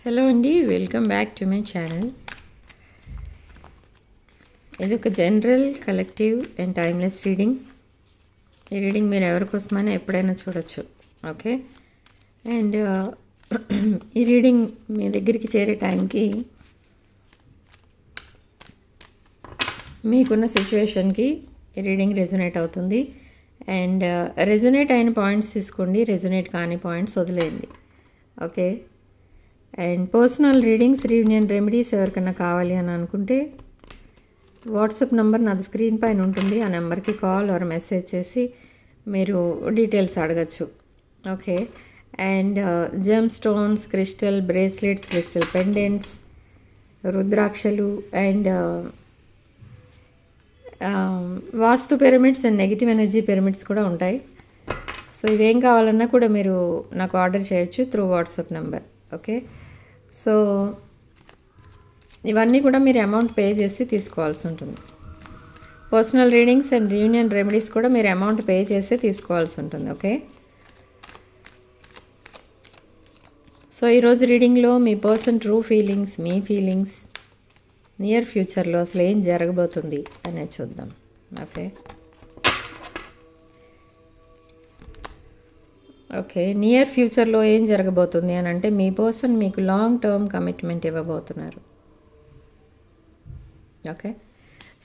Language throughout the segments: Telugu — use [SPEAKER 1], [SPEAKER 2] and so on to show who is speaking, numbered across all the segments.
[SPEAKER 1] హలో అండి, welcome back to my channel. ఇది ఒక general collective and timeless reading. ఈ రీడింగ్ మీరు ఎవరికోసమైనా ఎప్పుడైనా చూడొచ్చు. ఓకే, అండ్ ఈ రీడింగ్ మీ దగ్గరికి చేరే టైంకి మీకున్న సిచ్యువేషన్కి ఈ రీడింగ్ రెజొనేట్ అవుతుంది. అండ్ రెజొనేట్ అయిన పాయింట్స్ తీసుకోండి, రెజొనేట్ కాని పాయింట్స్ వదిలేయండి. Okay, and personal readings, reunion remedies ఎవరికైనా కావాలి అని అనుకుంటే వాట్సాప్ నెంబర్ నాది స్క్రీన్ పైన ఉంటుంది. ఆ నెంబర్కి కాల్ ఆర్ మెసేజ్ చేసి మీరు డీటెయిల్స్ అడగచ్చు. Okay, and gem stones, crystal bracelets, crystal pendants, రుద్రాక్షలు and vastu pyramids and negative energy pyramids కూడా ఉంటాయి. సో ఇవేం కావాలన్నా కూడా మీరు నాకు ఆర్డర్ చేయొచ్చు through WhatsApp number. Okay, so ఇవన్నీ కూడా మీరు అమౌంట్ పే చేసి తీసుకోవాల్సి ఉంటుంది. Personal readings and reunion remedies కూడా మీరు అమౌంట్ పే చేసి తీసుకోవాల్సి ఉంటుంది. ఓకే, సో ఈరోజు రీడింగ్లో మీ పర్సన్ ట్రూ ఫీలింగ్స్, మీ ఫీలింగ్స్ నియర్ ఫ్యూచర్లో అసలు ఏం జరగబోతుంది అనేది చూద్దాం. ఓకే ఓకే నియర్ ఫ్యూచర్లో ఏం జరగబోతుంది అని అంటే మీ పర్సన్ మీకు లాంగ్ టర్మ్ కమిట్మెంట్ ఇవ్వబోతున్నారు. ఓకే,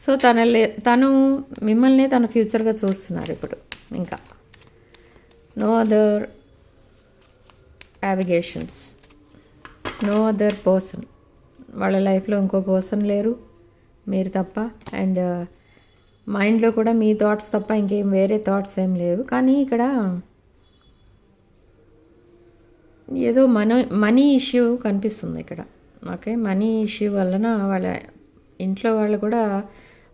[SPEAKER 1] సో తను మిమ్మల్ని తన ఫ్యూచర్గా చూస్తున్నారు ఇప్పుడు. ఇంకా నో అదర్ యావిగేషన్స్, నో అదర్ పర్సన్. వాళ్ళ లైఫ్లో ఇంకో పర్సన్ లేరు, మీరు తప్ప. అండ్ మైండ్లో కూడా మీ థాట్స్ తప్ప ఇంకేం వేరే థాట్స్ ఏం లేవు. కానీ ఇక్కడ ఏదో మనీ ఇష్యూ కనిపిస్తుంది ఇక్కడ. ఓకే, మనీ ఇష్యూ వలన వాళ్ళ ఇంట్లో వాళ్ళు కూడా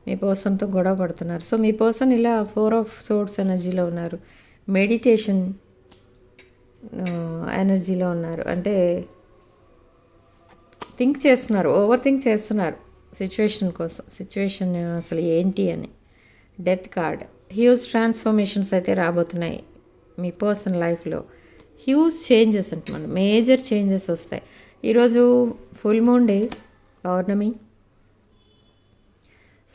[SPEAKER 1] మీ పర్సన్తో గొడవ పడుతున్నారు. సో మీ పర్సన్ ఇలా 4 ఆఫ్ సోర్డ్స్ ఎనర్జీలో ఉన్నారు, మెడిటేషన్ ఎనర్జీలో ఉన్నారు. అంటే థింక్ చేస్తున్నారు, ఓవర్ థింక్ చేస్తున్నారు సిచ్యువేషన్ కోసం. సిచ్యువేషన్ అసలు ఏంటి అని. డెత్ కార్డ్, హ్యూజ్ ట్రాన్స్ఫర్మేషన్స్ అయితే రాబోతున్నాయి మీ పర్సన్ లైఫ్లో. హ్యూజ్ చేంజెస్ అంటున్నాను, మేజర్ చేంజెస్ వస్తాయి. ఈరోజు ఫుల్ మూన్ డే, పౌర్ణమి.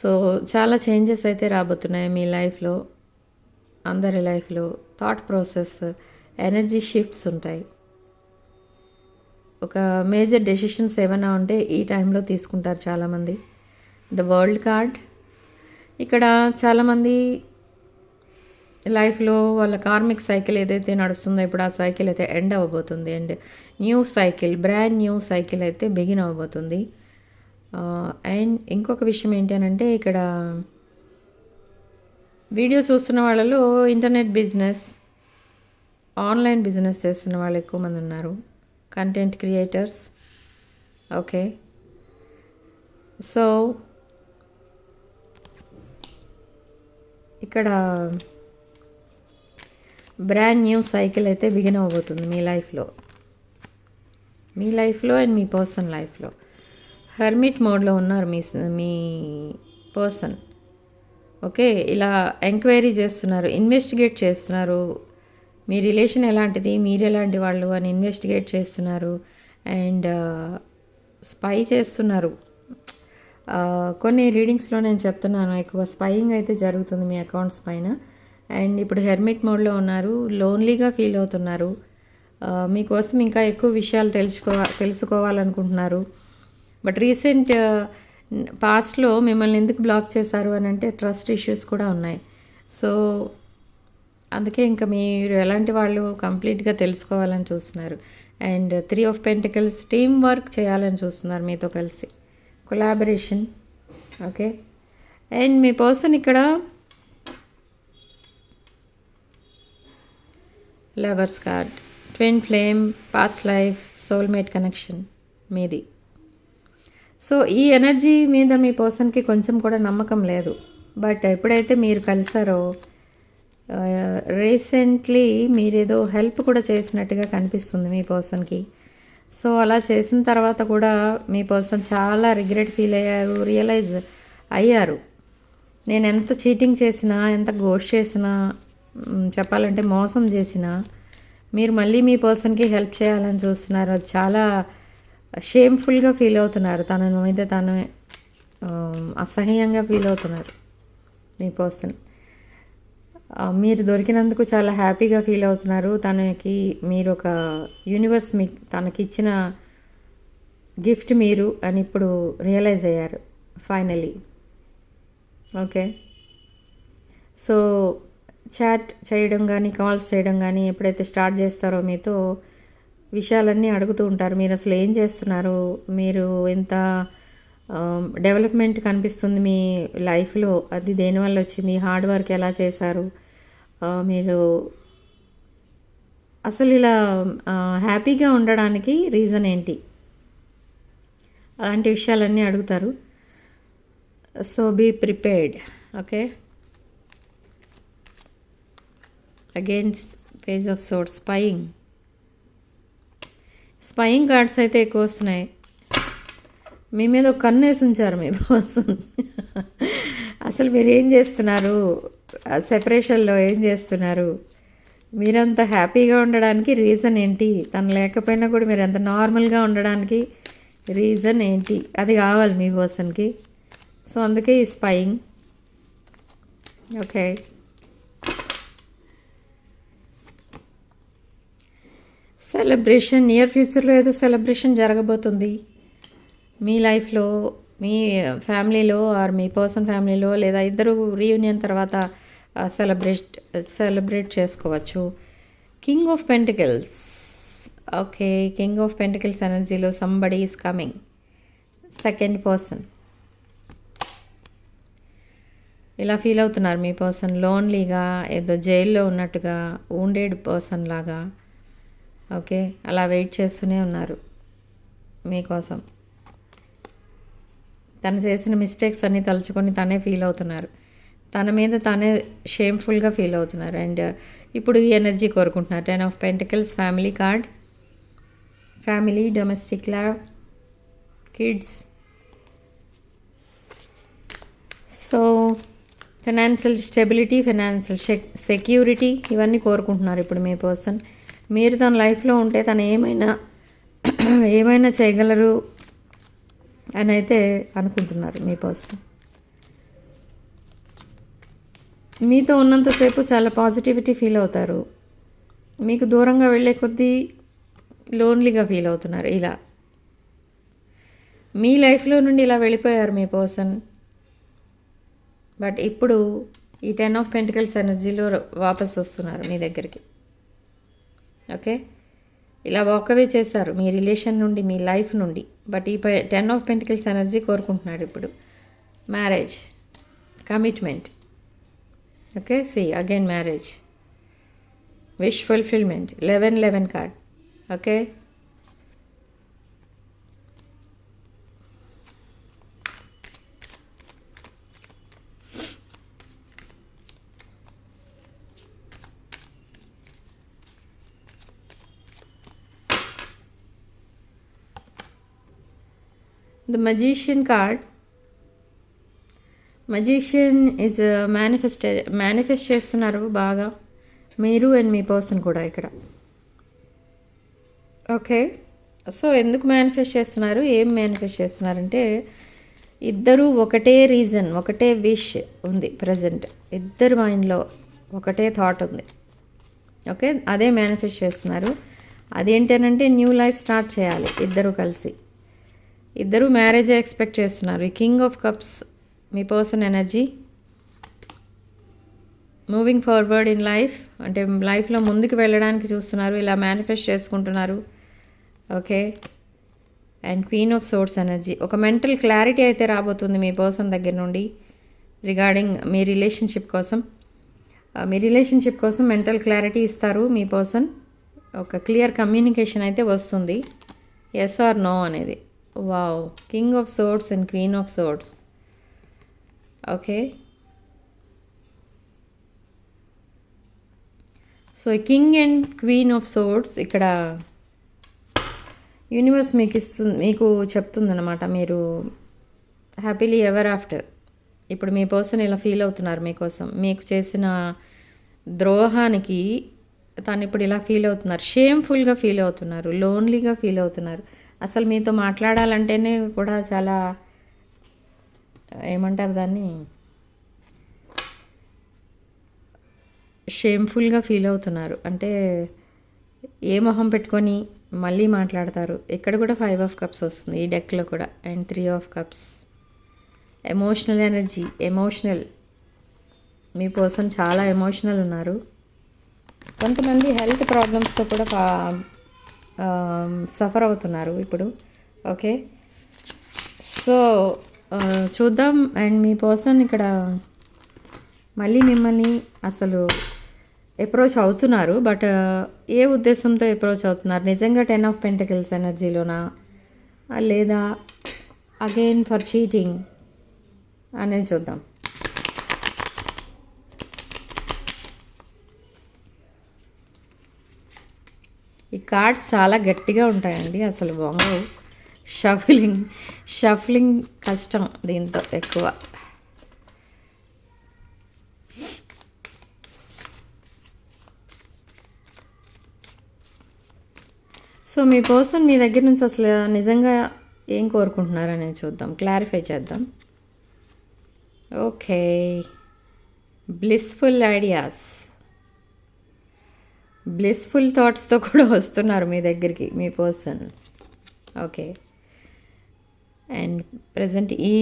[SPEAKER 1] సో చాలా చేంజెస్ అయితే రాబోతున్నాయి మీ లైఫ్లో, అందరి లైఫ్లో. థాట్ ప్రాసెస్, ఎనర్జీ షిఫ్ట్స్ ఉంటాయి. ఒక మేజర్ డెసిషన్స్ ఏమైనా ఉంటే ఈ టైంలో తీసుకుంటారు చాలామంది. ద వరల్డ్ కార్డ్, ఇక్కడ చాలామంది లైఫ్లో వాళ్ళ కార్మిక్ సైకిల్ ఏదైతే నడుస్తుందో ఇప్పుడు ఆ సైకిల్ అయితే ఎండ్ అవ్వబోతుంది. And new cycle, brand new cycle అయితే బిగిన్ అవ్వబోతుంది. అండ్ ఇంకొక విషయం ఏంటి అని అంటే ఇక్కడ వీడియో చూస్తున్న వాళ్ళలో ఇంటర్నెట్ బిజినెస్, ఆన్లైన్ బిజినెస్ చేస్తున్న వాళ్ళు ఎక్కువ మంది ఉన్నారు, కంటెంట్ క్రియేటర్స్. ఓకే, సో ఇక్కడ బ్రాండ్ న్యూ సైకిల్ అయితే బిగిన్ అవ్వబోతుంది మీ లైఫ్లో అండ్ మీ పర్సన్ లైఫ్లో. హెర్మిట్ మోడ్లో ఉన్నారు మీ పర్సన్. ఓకే, ఇలా ఎంక్వైరీ చేస్తున్నారు, ఇన్వెస్టిగేట్ చేస్తున్నారు. మీ రిలేషన్ ఎలాంటిది, మీరు ఎలాంటి వాళ్ళు అని ఇన్వెస్టిగేట్ చేస్తున్నారు. అండ్ స్పై చేస్తున్నారు. కొన్ని రీడింగ్స్లో నేను చెప్తున్నాను, ఎక్కువ స్పైయింగ్ అయితే జరుగుతుంది మీ అకౌంట్స్ పైన. అండ్ ఇప్పుడు హెర్మిట్ మోడ్లో ఉన్నారు, లోన్లీగా ఫీల్ అవుతున్నారు. మీకోసం ఇంకా ఎక్కువ విషయాలు తెలుసుకోవాలనుకుంటున్నారు. బట్ రీసెంట్ పాస్ట్లో మిమ్మల్ని ఎందుకు బ్లాక్ చేశారు అని అంటే ట్రస్ట్ ఇష్యూస్ కూడా ఉన్నాయి. సో అందుకే ఇంకా మీరు ఎలాంటి వాళ్ళు కంప్లీట్గా తెలుసుకోవాలని చూస్తున్నారు. And 3 of pentacles, team work చేయాలని చూస్తున్నారు మీతో కలిసి, కొలాబరేషన్. ఓకే, అండ్ మీ పర్సన్ ఇక్కడ lovers card, twin flame, past life, soulmate connection మీది. సో ఈ ఎనర్జీ మీద మీ పర్సన్కి కొంచెం కూడా నమ్మకం లేదు. బట్ ఎప్పుడైతే మీరు కలిసారో రీసెంట్లీ మీరేదో హెల్ప్ కూడా చేసినట్టుగా కనిపిస్తుంది మీ పర్సన్కి. సో అలా చేసిన తర్వాత కూడా మీ పర్సన్ చాలా రిగ్రెట్ ఫీల్ అయ్యారు, రియలైజ్ అయ్యారు. నేను ఎంత చీటింగ్ చేసినా, ఎంత గోష్ చేసినా, చెప్పాలంటే మోసం చేసినా, మీరు మళ్ళీ మీ పర్సన్కి హెల్ప్ చేయాలని చూస్తున్నారు. అది చాలా షేమ్ఫుల్గా ఫీల్ అవుతున్నారు, తన మీద తను అసహ్యంగా ఫీల్ అవుతున్నారు మీ పర్సన్. మీరు దొరికినందుకు చాలా హ్యాపీగా ఫీల్ అవుతున్నారు. తనకి మీరు ఒక యూనివర్స్ మీ తనకి ఇచ్చిన గిఫ్ట్ మీరు అని ఇప్పుడు రియలైజ్ అయ్యారు ఫైనలీ. ఓకే, సో చాట్ చేయడం కానీ కాల్స్ చేయడం కానీ ఎప్పుడైతే స్టార్ట్ చేస్తారో మీతో విషయాలన్నీ అడుగుతూ ఉంటారు. మీరు అసలు ఏం చేస్తున్నారు, మీరు ఎంత డెవలప్మెంట్ కనిపిస్తుంది మీ లైఫ్లో, అది దేనివల్ల వచ్చింది, హార్డ్ వర్క్ ఎలా చేశారు, మీరు అసలు ఇలా హ్యాపీగా ఉండడానికి రీజన్ ఏంటి, అలాంటి విషయాలన్నీ అడుగుతారు. So be prepared. Okay, against page of swords, spying cards అయితే ఎక్కువ వస్తున్నాయి. మీ మీద ఒక కన్ను వేసి ఉంచారు మీ పర్సన్. అసలు మీరు ఏం చేస్తున్నారు, సెపరేషన్లో ఏం చేస్తున్నారు, మీరంత హ్యాపీగా ఉండడానికి రీజన్ ఏంటి, తను లేకపోయినా కూడా మీరు అంత నార్మల్గా ఉండడానికి రీజన్ ఏంటి, అది కావాలి మీ పర్సన్కి. సో అందుకే ఈ స్పయింగ్. ఓకే, సెలబ్రేషన్, నియర్ ఫ్యూచర్లో ఏదో సెలబ్రేషన్ జరగబోతుంది మీ లైఫ్లో, మీ ఫ్యామిలీలో ఆర్ మీ పర్సన్ ఫ్యామిలీలో, లేదా ఇద్దరు రీయూనియన్ తర్వాత సెలబ్రేట్ చేసుకోవచ్చు. King of pentacles. Okay, king of pentacles ఎనర్జీలో somebody is coming, second person. ఇలా ఫీల్ అవుతున్నారు మీ పర్సన్, లోన్లీగా, ఏదో జైల్లో ఉన్నట్టుగా, wounded పర్సన్ లాగా. ఓకే, అలా వెయిట్ చేస్తూనే ఉన్నారు మీకోసం. తను చేసిన మిస్టేక్స్ అన్నీ తలుచుకొని తనే ఫీల్ అవుతున్నారు, తన మీద తానే షేమ్ఫుల్గా ఫీల్ అవుతున్నారు. అండ్ ఇప్పుడు ఈ ఎనర్జీ కోరుకుంటున్నారు. 10 of pentacles, family card, family, domestic love, kids. So financial stability, financial security, ఇవన్నీ కోరుకుంటున్నారు ఇప్పుడు మీ పర్సన్. మీరు తన లైఫ్లో ఉంటే తను ఏమైనా చేయగలరు అని అయితే అనుకుంటున్నారు మీ పర్సన్. మీతో ఉన్నంతసేపు చాలా పాజిటివిటీ ఫీల్ అవుతారు, మీకు దూరంగా వెళ్ళే కొద్దీ లోన్లీగా ఫీల్ అవుతున్నారు. ఇలా మీ లైఫ్లో నుండి ఇలా వెళ్ళిపోయారు మీ పర్సన్. బట్ ఇప్పుడు ఈ 10 ఆఫ్ పెంటికల్స్ ఎనర్జీలో వాపస్ వస్తున్నారు మీ దగ్గరికి. ఓకే, ఇలా వాకవే చేశారు మీ రిలేషన్ నుండి, మీ లైఫ్ నుండి. బట్ ఈ 10 ఆఫ్ పెంటికల్స్ ఎనర్జీ కోరుకుంటున్నాడు ఇప్పుడు marriage, commitment. Okay, see again marriage, wish fulfilment, 11 card. Okay, the magician card. magician is manifest చేస్తున్నారు బాగా మీరు అండ్ మీ పర్సన్ కూడా ఇక్కడ. ఓకే, సో ఎందుకు మేనిఫెస్ట్ చేస్తున్నారు, ఏం మేనిఫెస్ట్ చేస్తున్నారంటే ఇద్దరు ఒకటే రీజన్, ఒకటే విష్ ఉంది ప్రజెంట్, ఇద్దరు మైండ్లో ఒకటే థాట్ ఉంది. ఓకే, అదే మేనిఫెస్ట్ చేస్తున్నారు. అదేంటనంటే న్యూ లైఫ్ స్టార్ట్ చేయాలి ఇద్దరు కలిసి. ఇద్దరు మ్యారేజ్ ఎక్స్పెక్ట్ చేస్తున్నారు. ఈ king of cups me person energy, moving forward in life, అంటే లైఫ్లో ముందుకు వెళ్ళడానికి చూస్తున్నారు, ఇలా మేనిఫెస్ట్ చేసుకుంటున్నారు. Okay, and queen of swords energy, ఒక మెంటల్ క్లారిటీ అయితే రాబోతుంది మీ పర్సన్ దగ్గర నుండి రిగార్డింగ్ మీ రిలేషన్షిప్ కోసం. మీ రిలేషన్షిప్ కోసం మెంటల్ క్లారిటీ ఇస్తారు మీ పర్సన్. ఒక క్లియర్ కమ్యూనికేషన్ అయితే వస్తుంది, ఎస్ ఆర్ నో అనేది. Wow, king of swords and queen of swords. Okay, so king and queen of swords ఇక్కడ యూనివర్స్ మీకు చెప్తుందన్నమాట, మీరు హ్యాపీలీ ఎవర్ ఆఫ్టర్. ఇప్పుడు మీ పర్సన్ ఇలా ఫీల్ అవుతున్నారు మీకోసం, మీకు చేసిన ద్రోహానికి తను ఇప్పుడు ఇలా ఫీల్ అవుతున్నారు, షేమ్ఫుల్గా ఫీల్ అవుతున్నారు, లోన్లీగా ఫీల్ అవుతున్నారు. అసలు మీతో మాట్లాడాలంటేనే కూడా చాలా ఏమంటారు దాన్ని, షేమ్ఫుల్గా ఫీల్ అవుతున్నారు. అంటే ఏ మొహం పెట్టుకొని మళ్ళీ మాట్లాడతారు. ఇక్కడ కూడా 5 ఆఫ్ కప్స్ వస్తుంది ఈ డెక్లో కూడా, and 3 of cups. Emotional energy, emotional. Me person చాలా ఎమోషనల్ ఉన్నారు. కొంతమంది హెల్త్ ప్రాబ్లమ్స్తో కూడా సఫర్ అవుతున్నారు ఇప్పుడు. ఓకే, సో చూద్దాం. అండ్ మీ పర్సన్ ఇక్కడ మళ్ళీ మిమ్మల్ని అసలు అప్రోచ్ అవుతున్నారు. బట్ ఏ ఉద్దేశంతో అప్రోచ్ అవుతున్నారు? నిజంగా 10 ఆఫ్ పెంటికల్స్ ఎనర్జీలోనా, లేదా అగైన్ ఫర్ చీటింగ్ అనేది చూద్దాం. ఈ కార్డ్స్ చాలా గట్టిగా ఉంటాయండి, అసలు బాగు. షఫలింగ్ కష్టం దీంతో ఎక్కువ. సో మీ పర్సన్ మీ దగ్గర నుంచి అసలు నిజంగా ఏం కోరుకుంటున్నారనేది చూద్దాం, క్లారిఫై చేద్దాం. ఓకే, బ్లిస్ఫుల్ ఐడియాస్, బ్లిస్ఫుల్ థాట్స్తో కూడా వస్తున్నారు మీ దగ్గరికి మీ పర్సన్. ఓకే, అండ్ ప్రజెంట్ ఈ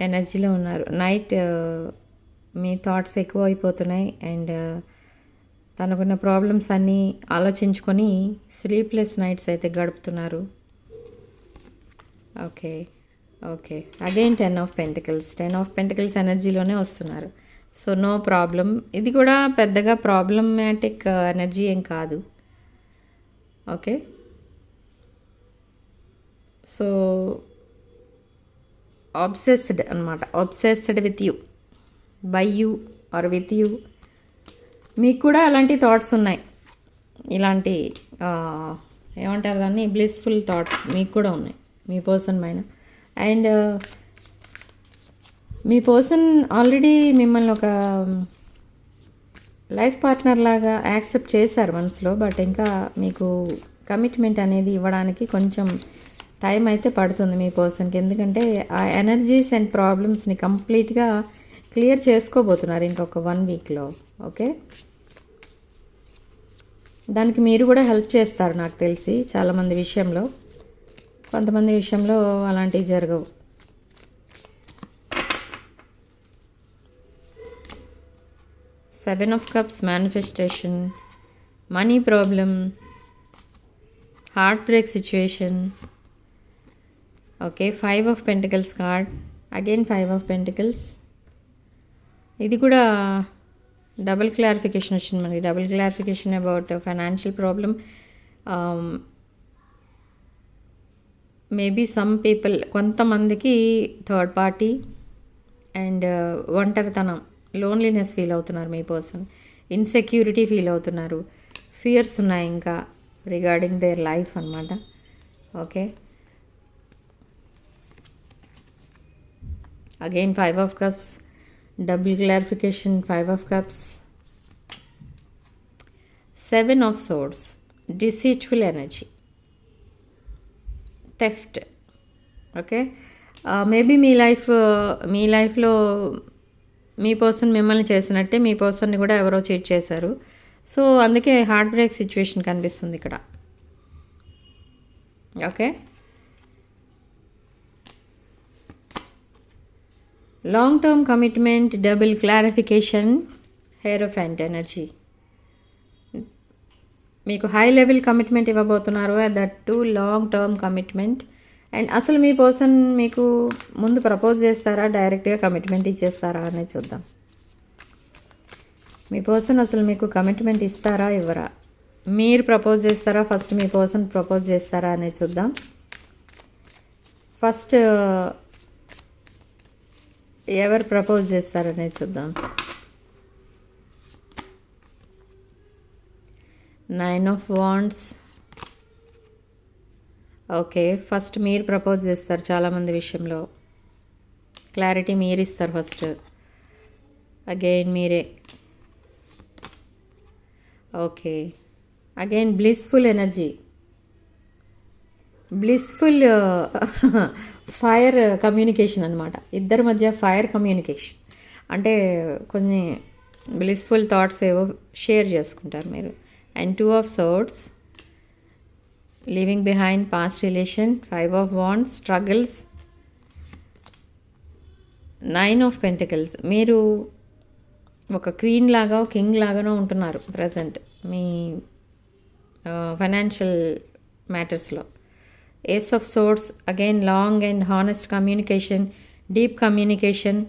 [SPEAKER 1] ఎనర్జీలో ఉన్నారు. నైట్ మీ థాట్స్ ఎక్కువ అయిపోతున్నాయి, అండ్ తనకున్న ప్రాబ్లమ్స్ అన్నీ ఆలోచించుకొని స్లీప్లెస్ నైట్స్ అయితే గడుపుతున్నారు. Okay okay, again 10 of pentacles. 10 of pentacles ఎనర్జీలోనే వస్తున్నారు. So no problem. ఇది కూడా పెద్దగా ప్రాబ్లమాటిక్ ఎనర్జీ ఏం కాదు. ఓకే, సో ఆబ్సెస్డ్ అనమాట, obsessed with you, by you or with you. మీకు కూడా అలాంటి థాట్స్ ఉన్నాయి, ఇలాంటి ఏమంటారు దాన్ని, బ్లిస్ఫుల్ థాట్స్ మీకు కూడా ఉన్నాయి మీ పర్సన్ పైన. అండ్ మీ పర్సన్ ఆల్రెడీ మిమ్మల్ని ఒక లైఫ్ పార్ట్నర్ లాగా యాక్సెప్ట్ చేశారు మనసులో. బట్ ఇంకా మీకు కమిట్మెంట్ అనేది ఇవ్వడానికి కొంచెం టైం అయితే పడుతుంది మీ పర్సన్కి. ఎందుకంటే ఆ ఎనర్జీస్ అండ్ ప్రాబ్లమ్స్ని కంప్లీట్గా క్లియర్ చేసుకోబోతున్నారు ఇంకొక 1 వీక్లో. ఓకే, దానికి మీరు కూడా హెల్ప్ చేస్తారు నాకు తెలిసి చాలామంది విషయంలో. కొంతమంది విషయంలో అలాంటివి జరగవు. Seven of cups, manifestation, money problem, heart break situation. Okay, 5 of pentacles card, again 5 of pentacles. ఇది కూడా డబుల్ క్లారిఫికేషన్ వచ్చింది మనకి. Double clarification about financial problem. Maybe some people, కొంతమందికి థర్డ్ పార్టీ అండ్ ఒంటరితనం, లోన్లీనెస్ ఫీల్ అవుతున్నారు మీ పర్సన్. ఇన్సెక్యూరిటీ ఫీల్ అవుతున్నారు. ఫియర్స్ ఉన్నాయి ఇంకా రిగార్డింగ్ దేర్ లైఫ్ అనమాట. Okay, again 5 of cups, double clarification, 5 of cups, 7 of swords, deceitful energy, theft. Okay, maybe మీ లైఫ్లో మీ పర్సన్ మిమ్మల్ని చేసినట్టే మీ పర్సన్ని కూడా ఎవరో చీట్ చేశారు. సో అందుకే హార్ట్ బ్రేక్ సిచ్యువేషన్ కనిపిస్తుంది ఇక్కడ. Okay, long term commitment, double clarification, hierophant energy. మీకు హై లెవెల్ కమిట్మెంట్ ఇవ్వబోతున్నారు, that to long term commitment. And అసలు మీ పర్సన్ మీకు ముందు ప్రపోజ్ చేస్తారా, డైరెక్ట్గా కమిట్మెంట్ ఇచ్చేస్తారా అనేది చూద్దాం. మీ పర్సన్ అసలు మీకు కమిట్మెంట్ ఇస్తారా, ఇవ్వరా? మీరు ప్రపోజ్ చేస్తారా, ఫస్ట్ మీ పర్సన్ ప్రపోజ్ చేస్తారా అనేది చూద్దాం. ఫస్ట్ ఎవరు ప్రపోజ్ చేస్తారనేది చూద్దాం. 9 ఆఫ్ వాండ్స్. ఓకే, ఫస్ట్ మీరు ప్రపోజ్ చేస్తారు చాలామంది విషయంలో. క్లారిటీ మీరు ఇస్తారు ఫస్ట్. అగైన్ మీరే. Okay, again blissful energy. Blissful fire communication అనమాట. ఇద్దరి మధ్య ఫైర్ కమ్యూనికేషన్ అంటే కొన్ని బ్లిస్ఫుల్ థాట్స్ ఏవో షేర్ చేసుకుంటారు మీరు. And 2 of swords, leaving behind past relation, 5 of wands, struggles, 9 of pentacles. మీరు ఒక క్వీన్ లాగా కింగ్ లాగానో ఉంటున్నారు ప్రజెంట్ మీ ఫైనాన్షియల్ మ్యాటర్స్లో. Ace of swords, again long and honest communication, deep communication,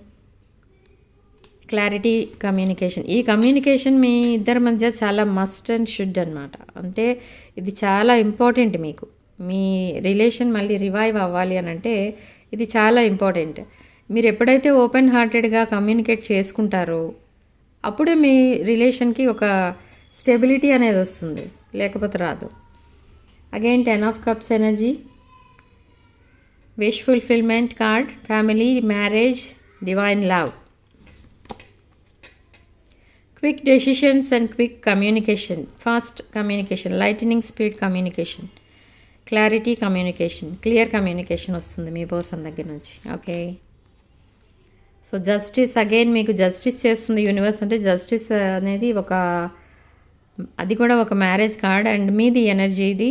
[SPEAKER 1] clarity communication. ఈ కమ్యూనికేషన్ మీ ఇద్దరి మధ్య చాలా మస్ట్ అండ్ షుడ్ అనమాట. అంటే ఇది చాలా ఇంపార్టెంట్ మీకు. మీ రిలేషన్ మళ్ళీ రివైవ్ అవ్వాలి అని అంటే ఇది చాలా ఇంపార్టెంట్. మీరు ఎప్పుడైతే ఓపెన్ హార్టెడ్గా కమ్యూనికేట్ చేసుకుంటారో అప్పుడే మీ రిలేషన్కి ఒక స్టెబిలిటీ అనేది వస్తుంది, లేకపోతే రాదు. Again 10 of cups energy, wish fulfilment card, family, marriage, divine love, quick decisions and quick communication, fast communication, lightening speed communication, clarity communication, clear communication వస్తుంది మీ పర్సన్ దగ్గర నుంచి. ఓకే, సో జస్టిస్, అగైన్ మీకు జస్టిస్ చేస్తుంది యూనివర్స్. అంటే జస్టిస్ అనేది అది కూడా ఒక మ్యారేజ్ కార్డ్. అండ్ మీది ఎనర్జీ ఇది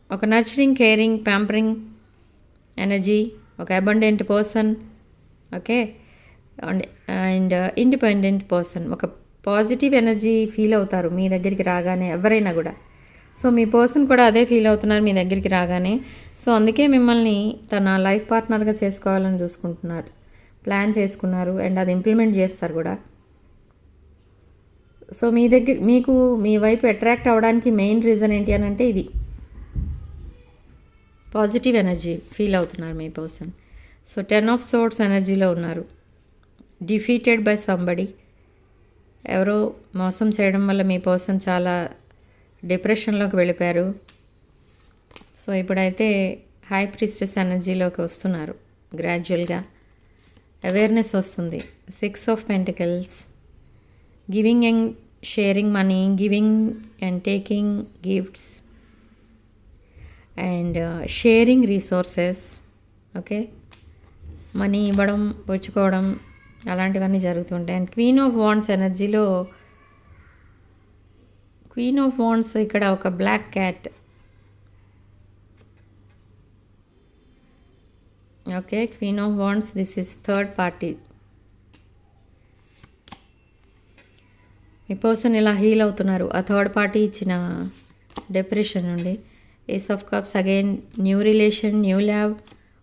[SPEAKER 1] ఒక నర్చరింగ్, కేరింగ్, ప్యాంపరింగ్ ఎనర్జీ, ఒక abundant person. Okay, and independent person. ఒక పాజిటివ్ ఎనర్జీ ఫీల్ అవుతారు మీ దగ్గరికి రాగానే ఎవరైనా కూడా. సో మీ పర్సన్ కూడా అదే ఫీల్ అవుతున్నారు మీ దగ్గరికి రాగానే. సో అందుకే మిమ్మల్ని తన లైఫ్ పార్ట్నర్గా చేసుకోవాలని చూసుకుంటున్నారు, ప్లాన్ చేసుకున్నారు, అండ్ అది ఇంప్లిమెంట్ చేస్తారు కూడా. సో మీకు మీ వైపు అట్రాక్ట్ అవ్వడానికి మెయిన్ రీజన్ ఏంటి అని అంటే ఇది పాజిటివ్ ఎనర్జీ ఫీల్ అవుతున్నారు మీ పర్సన్. సో 10 ఆఫ్ సోర్డ్స్ ఎనర్జీలో ఉన్నారు. డిఫీటెడ్ బై సంబడి, ఎవరో మోసం చేయడం వల్ల మీ పర్సన్ చాలా డిప్రెషన్లోకి వెళ్ళిపోయారు. సో ఇప్పుడైతే హై ప్రీస్టెస్ ఎనర్జీలోకి వస్తున్నారు గ్రాడ్యువల్గా. అవేర్నెస్ వస్తుంది. 6 of pentacles, giving and sharing money, giving and taking gifts, and sharing resources. Okay, money ఇవ్వడం, పుచ్చుకోవడం అలాంటివన్నీ జరుగుతుంటాయి. అండ్ క్వీన్ ఆఫ్ వాండ్స్ ఎనర్జీలో, క్వీన్ ఆఫ్ వాండ్స్ ఇక్కడ ఒక black cat. Okay, queen of wands, this is third party. మీ పర్సన్ ఇలా హీల్ అవుతున్నారు ఆ థర్డ్ పార్టీ ఇచ్చిన డిప్రెషన్ నుండి. Ace of cups, again new relation, new love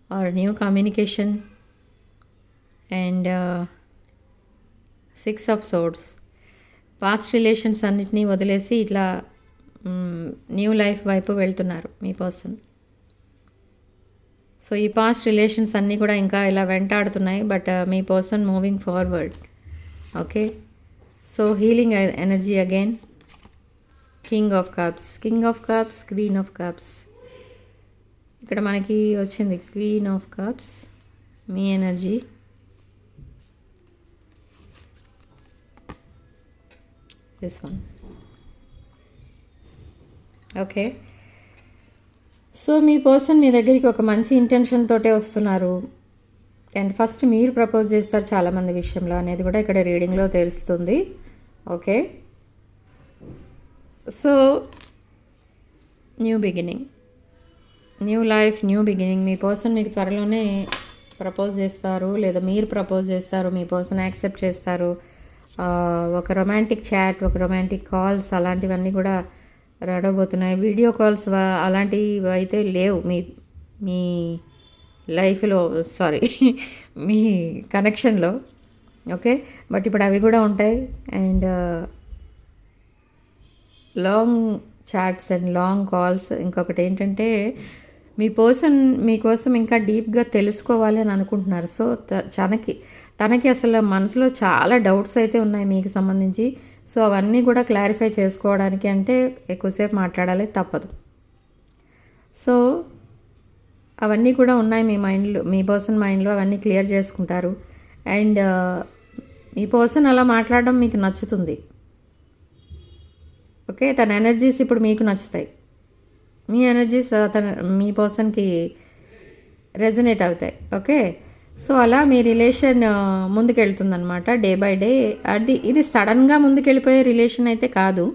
[SPEAKER 1] or new communication. And 6 of swords, past relations అన్నిటినీ వదిలేసి ఇట్లా న్యూ లైఫ్ వైపు వెళ్తున్నారు మీ పర్సన్. సో ఈ పాస్ట్ రిలేషన్స్ అన్నీ కూడా ఇంకా ఇలా వెంటాడుతున్నాయి, బట్ మీ person moving forward. Okay, so healing energy again. King of cups, king of cups, queen of cups. ఇక్కడ మనకి వచ్చింది క్వీన్ ఆఫ్ కప్స్, మీ energy. This one. Okay, so మీ పర్సన్ మీ దగ్గరికి ఒక మంచి ఇంటెన్షన్ తోటే వస్తున్నారు. అండ్ ఫస్ట్ మీరు ప్రపోజ్ చేస్తారు చాలామంది విషయంలో అనేది కూడా ఇక్కడ రీడింగ్లో తెలుస్తుంది. Okay, so new beginning, new life, new beginning. మీ పర్సన్ మీకు త్వరలోనే ప్రపోజ్ చేస్తారు, లేదా మీరు ప్రపోజ్ చేస్తారు, మీ పర్సన్ యాక్సెప్ట్ చేస్తారు. ఒక రొమాంటిక్ చాట్, ఒక రొమాంటిక్ కాల్స్ అలాంటివన్నీ కూడా రాడబోతున్నాయి. వీడియో కాల్స్ అలాంటివి అయితే లేవు మీ లైఫ్లో, సారీ మీ కనెక్షన్లో. ఓకే, బట్ ఇప్పుడు అవి కూడా ఉంటాయి. And long charts and long calls. ఇంకొకటి ఏంటంటే మీ పర్సన్ మీకోసం ఇంకా డీప్గా తెలుసుకోవాలి అని అనుకుంటున్నారు. సో తనకి అసలు మనసులో చాలా డౌట్స్ అయితే ఉన్నాయి మీకు సంబంధించి. సో అవన్నీ కూడా క్లారిఫై చేసుకోవడానికి అంటే ఎక్కువసేపు మాట్లాడాలి, తప్పదు. సో అవన్నీ కూడా ఉన్నాయి మీ మైండ్లో, మీ పర్సన్ మైండ్లో. అవన్నీ క్లియర్ చేసుకుంటారు. అండ్ మీ పర్సన్ అలా మాట్లాడడం మీకు నచ్చుతుంది. ఓకే, తన ఎనర్జీస్ ఇప్పుడు మీకు నచ్చుతాయి. మీ ఎనర్జీస్ మీ పర్సన్కి రెజనేట్ అవుతాయి. ఓకే, సో అలా మీ రిలేషన్ ముందుకెళ్తుందనమాట డే బై డే. ఇది సడన్గా ముందుకెళ్ళిపోయే రిలేషన్ అయితే కాదు,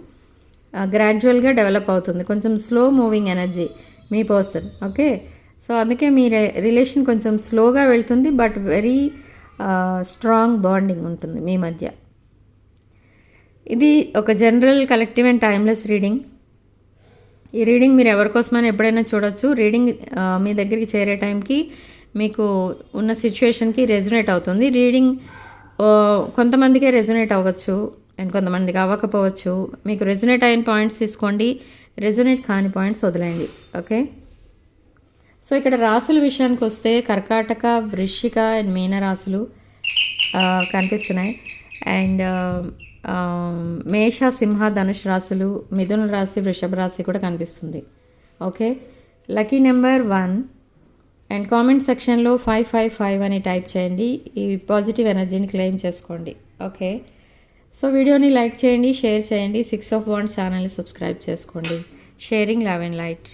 [SPEAKER 1] గ్రాడ్యువల్గా డెవలప్ అవుతుంది. కొంచెం స్లో మూవింగ్ ఎనర్జీ మీ పర్సన్. ఓకే, సో అందుకే మీ రిలేషన్ కొంచెం స్లోగా వెళ్తుంది, బట్ వెరీ స్ట్రాంగ్ బాండింగ్ ఉంటుంది మీ మధ్య. ఇది ఒక general collective and timeless reading. ఈ రీడింగ్ మీరు ఎవరికోసమైనా ఎప్పుడైనా చూడొచ్చు. రీడింగ్ మీ దగ్గరికి చేరే టైంకి మీకు ఉన్న సిచ్యువేషన్కి రెజొనేట్ అవుతుంది. రీడింగ్ కొంతమందికే రెజొనేట్ అవ్వచ్చు అండ్ కొంతమందికి అవ్వకపోవచ్చు. మీకు రెజొనేట్ అయిన పాయింట్స్ తీసుకోండి, రెజొనేట్ కాని పాయింట్స్ వదిలేయండి. ఓకే, సో ఇక్కడ రాసుల విషయానికి వస్తే కర్కాటక, వృశ్చిక అండ్ మీన రాశులు కనిపిస్తున్నాయి. అండ్ మేష, సింహ, ధనుష్ రాశులు, మిథున రాశి, వృషభ రాశి కూడా కనిపిస్తుంది. Okay, lucky number 1 and comment సెక్షన్లో 555 అని టైప్ చేయండి. ఈ పాజిటివ్ ఎనర్జీని క్లెయిమ్ చేసుకోండి. ఓకే, సో వీడియోని లైక్ చేయండి, షేర్ చేయండి. 6 of Wands ఛానల్ని సబ్స్క్రైబ్ చేసుకోండి. Sharing love and light.